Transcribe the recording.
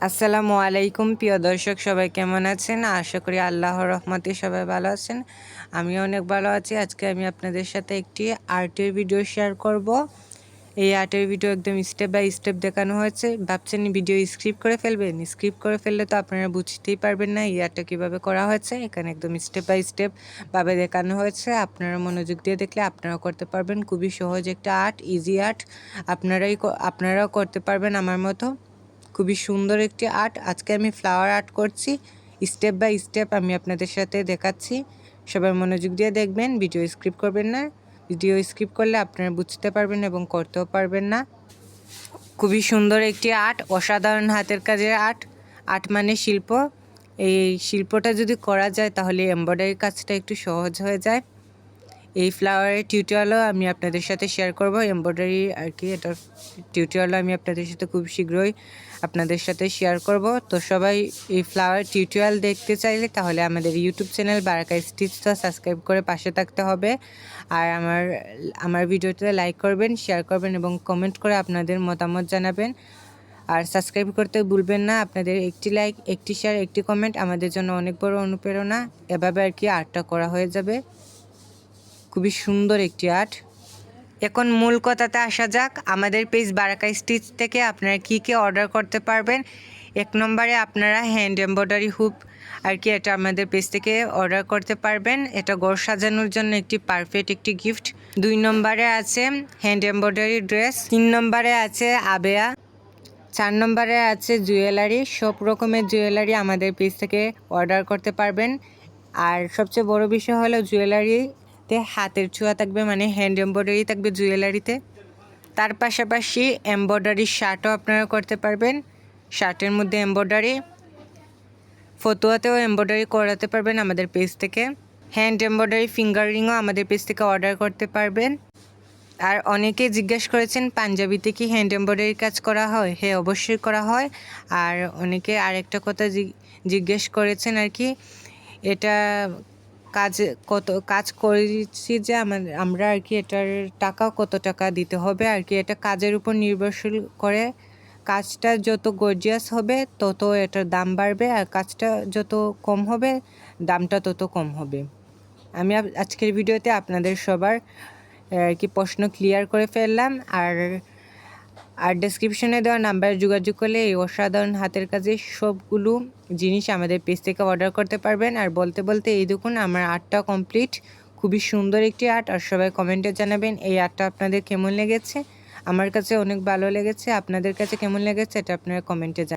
আসসালামু আলাইকুম প্রিয় দর্শক, সবাই কেমন আছেন? আশা করি আল্লাহর রহমতে সবাই ভালো আছেন। আমিও অনেক ভালো আছি। আজকে আমি আপনাদের সাথে একটি আর্টের ভিডিও শেয়ার করব। এই আর্টের ভিডিও একদম স্টেপ বাই স্টেপ দেখানো হয়েছে। ভাবছেন ভিডিও স্ক্রিপ্ট করে ফেলবেন? স্ক্রিপ্ট করে ফেললে তো আপনারা বুঝতেই পারবেন না এই আর্টটা কীভাবে করা হয়েছে। এখানে একদম স্টেপ বাই স্টেপ ভাবে দেখানো হয়েছে। আপনারা মনোযোগ দিয়ে দেখলে আপনারাও করতে পারবেন। খুবই সহজ একটা আর্ট, ইজি আর্ট। আপনারাও করতে পারবেন আমার মতো। খুবই সুন্দর একটি আর্ট। আজকে আমি ফ্লাওয়ার আর্ট করছি। স্টেপ বাই স্টেপ আমি আপনাদের সাথে দেখাচ্ছি। সবাই মনোযোগ দিয়ে দেখবেন, ভিডিও স্কিপ করবেন না। ভিডিও স্কিপ করলে আপনারা বুঝতে পারবেন এবং করতেও পারবেন না। খুবই সুন্দর একটি আর্ট, অসাধারণ হাতের কাজের আর্ট। আর্ট মানে শিল্প। এই শিল্পটা যদি করা যায় তাহলে এমব্রয়ডারির কাজটা একটু সহজ হয়ে যায়। এই ফ্লাওয়ারের টিউটোরিয়ালও আমি আপনাদের সাথে শেয়ার করব। এমব্রয়ডারি আর কি, এটার টিউটোরিয়ালও আমি আপনাদের সাথে খুব শীঘ্রই আপনাদের সাথে শেয়ার করব। তো সবাই এই ফ্লাওয়ার টিউটোরিয়াল দেখতে চাইলে তাহলে আমাদের ইউটিউব চ্যানেল বারাকা স্টিচটা সাবস্ক্রাইব করে পাশে থাকতে হবে। আর আমার ভিডিওতে লাইক করবেন, শেয়ার করবেন এবং কমেন্ট করে আপনাদের মতামত জানাবেন। আর সাবস্ক্রাইব করতে ভুলবেন না। আপনাদের একটি লাইক, একটি শেয়ার, একটি কমেন্ট আমাদের জন্য অনেক বড় অনুপ্রেরণা। এভাবে আর কি আর্টটা করা হয়ে যাবে। খুবই সুন্দর একটি আর্ট। এখন মূল কথাতে আসা যাক। আমাদের পেজ বারাকা স্টিচ থেকে আপনারা কী অর্ডার করতে পারবেন। 1 নম্বরে আপনারা হ্যান্ড এমব্রয়ডারি হুপ আর কি, এটা আমাদের পেজ থেকে অর্ডার করতে পারবেন। এটা ঘর সাজানোর জন্য একটি পারফেক্ট একটি গিফট। 2 নম্বরে আছে হ্যান্ড এমব্রয়ডারি ড্রেস। 3 নম্বরে আছে আবেয়া। 4 নম্বরে আছে জুয়েলারি। সব রকমের জুয়েলারি আমাদের পেজ থেকে অর্ডার করতে পারবেন। আর সবচেয়ে বড় বিষয় হলো জুয়েলারিতে হাতের ছোঁয়া থাকবে, মানে হ্যান্ড এমব্রয়ডারি থাকবে জুয়েলারিতে। তার পাশাপাশি এমব্রয়ডারি শার্টও আপনারা করতে পারবেন। শার্টের মধ্যে এমব্রয়ডারি, ফতুয়াতেও এমব্রয়ডারি করাতে পারবেন আমাদের পেজ থেকে। হ্যান্ড এমব্রয়ডারি ফিঙ্গার রিংও আমাদের পেজ থেকে অর্ডার করতে পারবেন। আর অনেকে জিজ্ঞেস করেছেন পাঞ্জাবিতে কি হ্যান্ড এমব্রয়ডারি কাজ করা হয়? হ্যাঁ, অবশ্যই করা হয়। আর অনেকে আরেকটা কথা জিজ্ঞেস করেছেন আর কি, এটা কাজ করেছি যে আমরা আর কি এটার কত টাকা দিতে হবে আর কি। এটা কাজের উপর নির্ভরশীল করে। কাজটা যত গর্জিয়াস হবে তত এটার দাম বাড়বে, আর কাজটা যত কম হবে দামটা তত কম হবে। আমি আজকের ভিডিওতে আপনাদের সবার আর কি প্রশ্ন ক্লিয়ার করে ফেললাম। আর ডেসক্রিপশনে দেওয়া নাম্বারে যোগাযোগ করলে এই অসাধারণ হাতের কাজে সবগুলো জিনিস আমাদের পেজ থেকে অর্ডার করতে পারবেন। আর বলতে বলতে এই দেখুন আমার আর্টটা কমপ্লিট। খুবই সুন্দর একটি আর্ট। আর সবাই কমেন্টে জানাবেন এই আর্টটা আপনাদের কেমন লেগেছে। আমার কাছে অনেক ভালো লেগেছে। আপনাদের কাছে কেমন লেগেছে এটা আপনারা কমেন্টে জানাবেন।